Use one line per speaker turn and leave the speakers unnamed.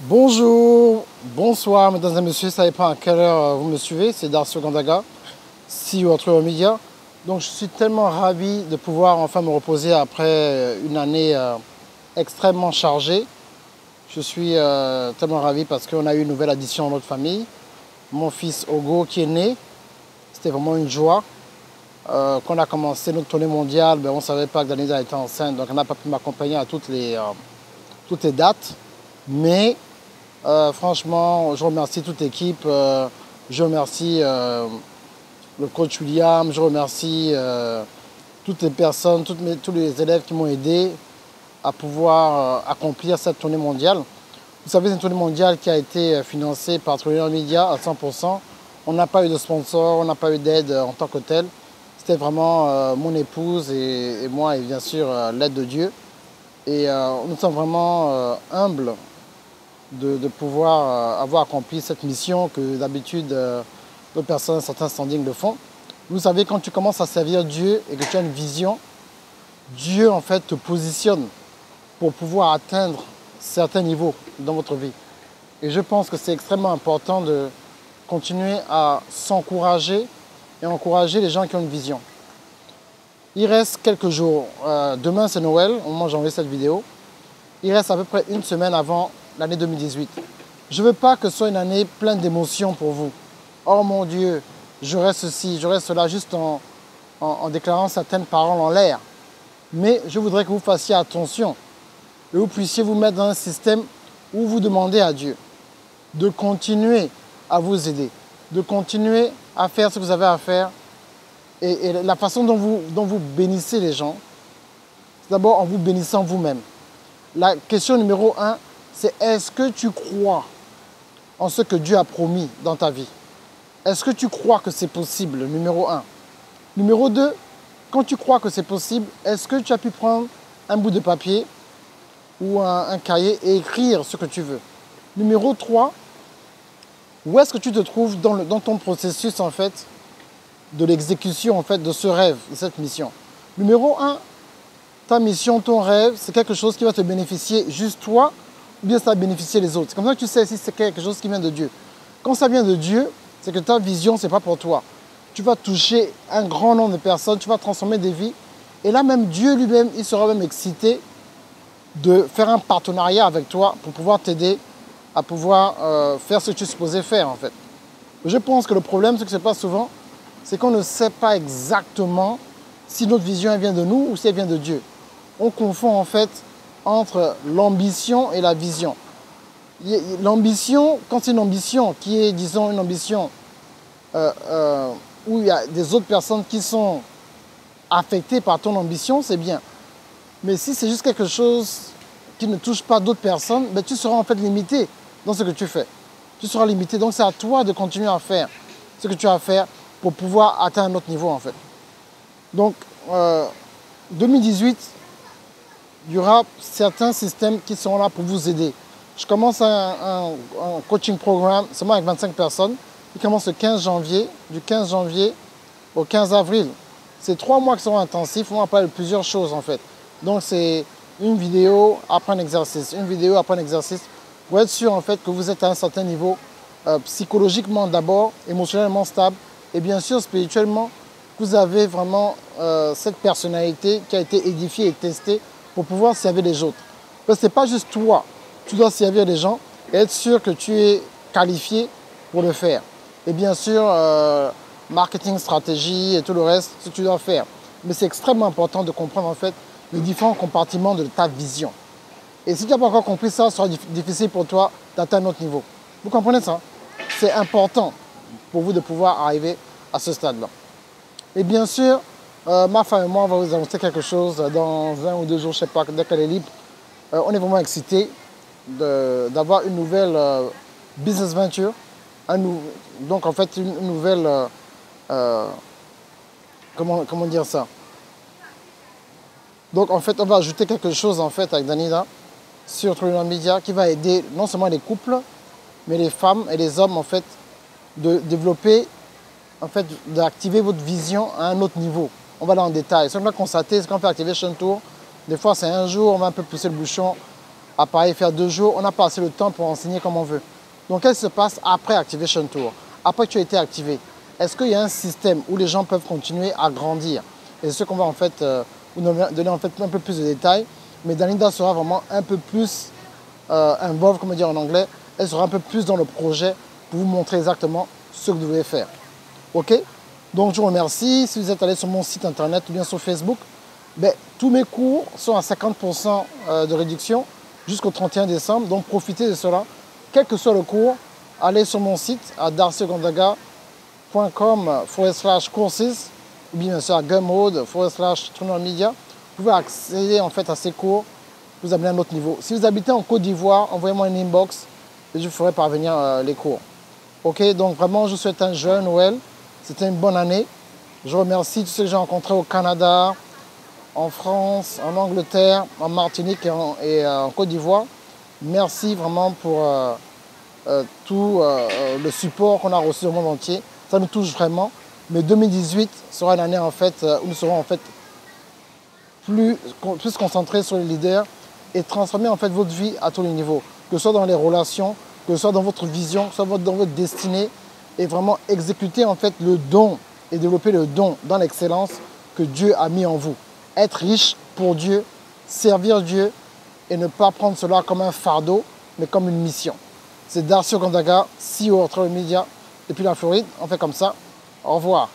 Bonjour, bonsoir mesdames et messieurs, ça dépend à quelle heure vous me suivez, c'est Darcio Gandaga, CEO True Media. Donc je suis tellement ravi de pouvoir enfin me reposer après une année extrêmement chargée. Je suis tellement ravi parce qu'on a eu une nouvelle addition dans notre famille. Mon fils Ogo qui est né, c'était vraiment une joie. Quand on a commencé notre tournée mondiale, on ne savait pas que Danida était enceinte, donc on n'a pas pu m'accompagner à toutes les dates. Mais franchement, je remercie toute l'équipe, je remercie le coach William, je remercie toutes les personnes, tous les élèves qui m'ont aidé à pouvoir accomplir cette tournée mondiale. Vous savez, c'est une tournée mondiale qui a été financée par True Media à 100%. On n'a pas eu de sponsor, on n'a pas eu d'aide en tant que tel. C'était vraiment mon épouse et moi et bien sûr l'aide de Dieu. Et nous sommes vraiment humbles de pouvoir avoir accompli cette mission que d'habitude d'autres personnes, certains standings le font. Vous savez, quand tu commences à servir Dieu et que tu as une vision, Dieu en fait te positionne pour pouvoir atteindre certains niveaux dans votre vie. Et je pense que c'est extrêmement important de continuer à s'encourager et encourager les gens qui ont une vision. Il reste quelques jours. Demain c'est Noël, au moment où j'envoie cette vidéo. Il reste à peu près une semaine avant l'année 2018. Je ne veux pas que ce soit une année pleine d'émotions pour vous. Oh mon Dieu, j'aurai ceci, j'aurai cela, juste en déclarant certaines paroles en l'air. Mais je voudrais que vous fassiez attention et vous puissiez vous mettre dans un système où vous demandez à Dieu de continuer à vous aider, de continuer à faire ce que vous avez à faire. Et la façon dont vous bénissez les gens, c'est d'abord en vous bénissant vous-même. La question numéro 1, c'est est-ce que tu crois en ce que Dieu a promis dans ta vie? Est-ce que tu crois que c'est possible, numéro 1? Numéro 2, quand tu crois que c'est possible, est-ce que tu as pu prendre un bout de papier ou un cahier et écrire ce que tu veux? Numéro 3, où est-ce que tu te trouves dans ton processus en fait de l'exécution en fait de ce rêve, de cette mission? Numéro 1, ta mission, ton rêve, c'est quelque chose qui va te bénéficier juste toi ou bien ça va bénéficier les autres. C'est comme ça que tu sais si c'est quelque chose qui vient de Dieu. Quand ça vient de Dieu, c'est que ta vision, ce n'est pas pour toi. Tu vas toucher un grand nombre de personnes, tu vas transformer des vies. Et là même, Dieu lui-même, il sera même excité de faire un partenariat avec toi pour pouvoir t'aider à pouvoir faire ce que tu es supposé faire en fait. Je pense que le problème, ce qui se passe souvent, c'est qu'on ne sait pas exactement si notre vision elle vient de nous ou si elle vient de Dieu. On confond en fait entre l'ambition et la vision. L'ambition, quand c'est une ambition qui est, disons, une ambition où il y a des autres personnes qui sont affectées par ton ambition, c'est bien. Mais si c'est juste quelque chose qui ne touche pas d'autres personnes, ben, tu seras en fait limité dans ce que tu fais. Tu seras limité. Donc c'est à toi de continuer à faire ce que tu as à faire pour pouvoir atteindre un autre niveau en fait. Donc 2018, il y aura certains systèmes qui seront là pour vous aider. Je commence un coaching programme seulement avec 25 personnes. Il commence le 15 janvier, du 15 janvier au 15 avril. C'est 3 mois qui seront intensifs. On va parler de plusieurs choses en fait. Donc c'est une vidéo après un exercice, une vidéo après un exercice pour être sûr en fait que vous êtes à un certain niveau psychologiquement d'abord, émotionnellement stable et bien sûr spirituellement, vous avez vraiment cette personnalité qui a été édifiée et testée pour pouvoir servir les autres. Parce que ce n'est pas juste toi, tu dois servir les gens et être sûr que tu es qualifié pour le faire. Et bien sûr, marketing, stratégie et tout le reste, ce que tu dois faire. Mais c'est extrêmement important de comprendre en fait les différents compartiments de ta vision. Et si tu n'as pas encore compris ça, ce sera difficile pour toi d'atteindre notre niveau. Vous comprenez ça? C'est important pour vous de pouvoir arriver à ce stade-là. Et bien sûr, ma femme et moi, on va vous annoncer quelque chose dans 1 ou 2 jours, je ne sais pas, dès qu'elle est libre. On est vraiment excités d'avoir une nouvelle business venture. Donc en fait, une nouvelle... comment dire ça? Donc en fait, on va ajouter quelque chose en fait avec Danida sur True Media qui va aider non seulement les couples, mais les femmes et les hommes en fait de développer, en fait, d'activer votre vision à un autre niveau. On va aller en détail. Ce qu'on va constater, c'est qu'on fait Activation Tour. Des fois, c'est un jour, on va un peu pousser le bouchon. appareil faire 2 jours, on n'a pas assez le temps pour enseigner comme on veut. Donc, qu'est-ce qui se passe après Activation Tour? Après que tu as été activé, est-ce qu'il y a un système où les gens peuvent continuer à grandir? Et c'est ce qu'on va en fait vous donner en fait un peu plus de détails. Mais Dalinda sera vraiment un peu plus involved, comme on dit en anglais. Elle sera un peu plus dans le projet pour vous montrer exactement ce que vous devez faire. Ok? Donc je vous remercie. Si vous êtes allé sur mon site internet ou bien sur Facebook, ben, tous mes cours sont à 50% de réduction jusqu'au 31 décembre. Donc profitez de cela. Quel que soit le cours, allez sur mon site à darcyogondaga.com/courses ou bien sur gumroad/Media. Vous pouvez accéder en fait à ces cours, vous amener à un autre niveau. Si vous habitez en Côte d'Ivoire, envoyez-moi une inbox et je vous ferai parvenir les cours. Ok, donc vraiment, je vous souhaite un joyeux Noël. C'était une bonne année. Je remercie tous ceux que j'ai rencontrés au Canada, en France, en Angleterre, en Martinique et en Côte d'Ivoire. Merci vraiment pour tout le support qu'on a reçu au monde entier. Ça nous touche vraiment. Mais 2018 sera une année en fait où nous serons en fait plus concentrés sur les leaders et transformer en fait votre vie à tous les niveaux, que ce soit dans les relations, que ce soit dans votre vision, que ce soit dans votre destinée, et vraiment exécuter en fait le don et développer le don dans l'excellence que Dieu a mis en vous. Être riche pour Dieu, servir Dieu et ne pas prendre cela comme un fardeau, mais comme une mission. C'est Darcy Ogondaga, CEO Ultra Media depuis la Floride. On fait comme ça. Au revoir.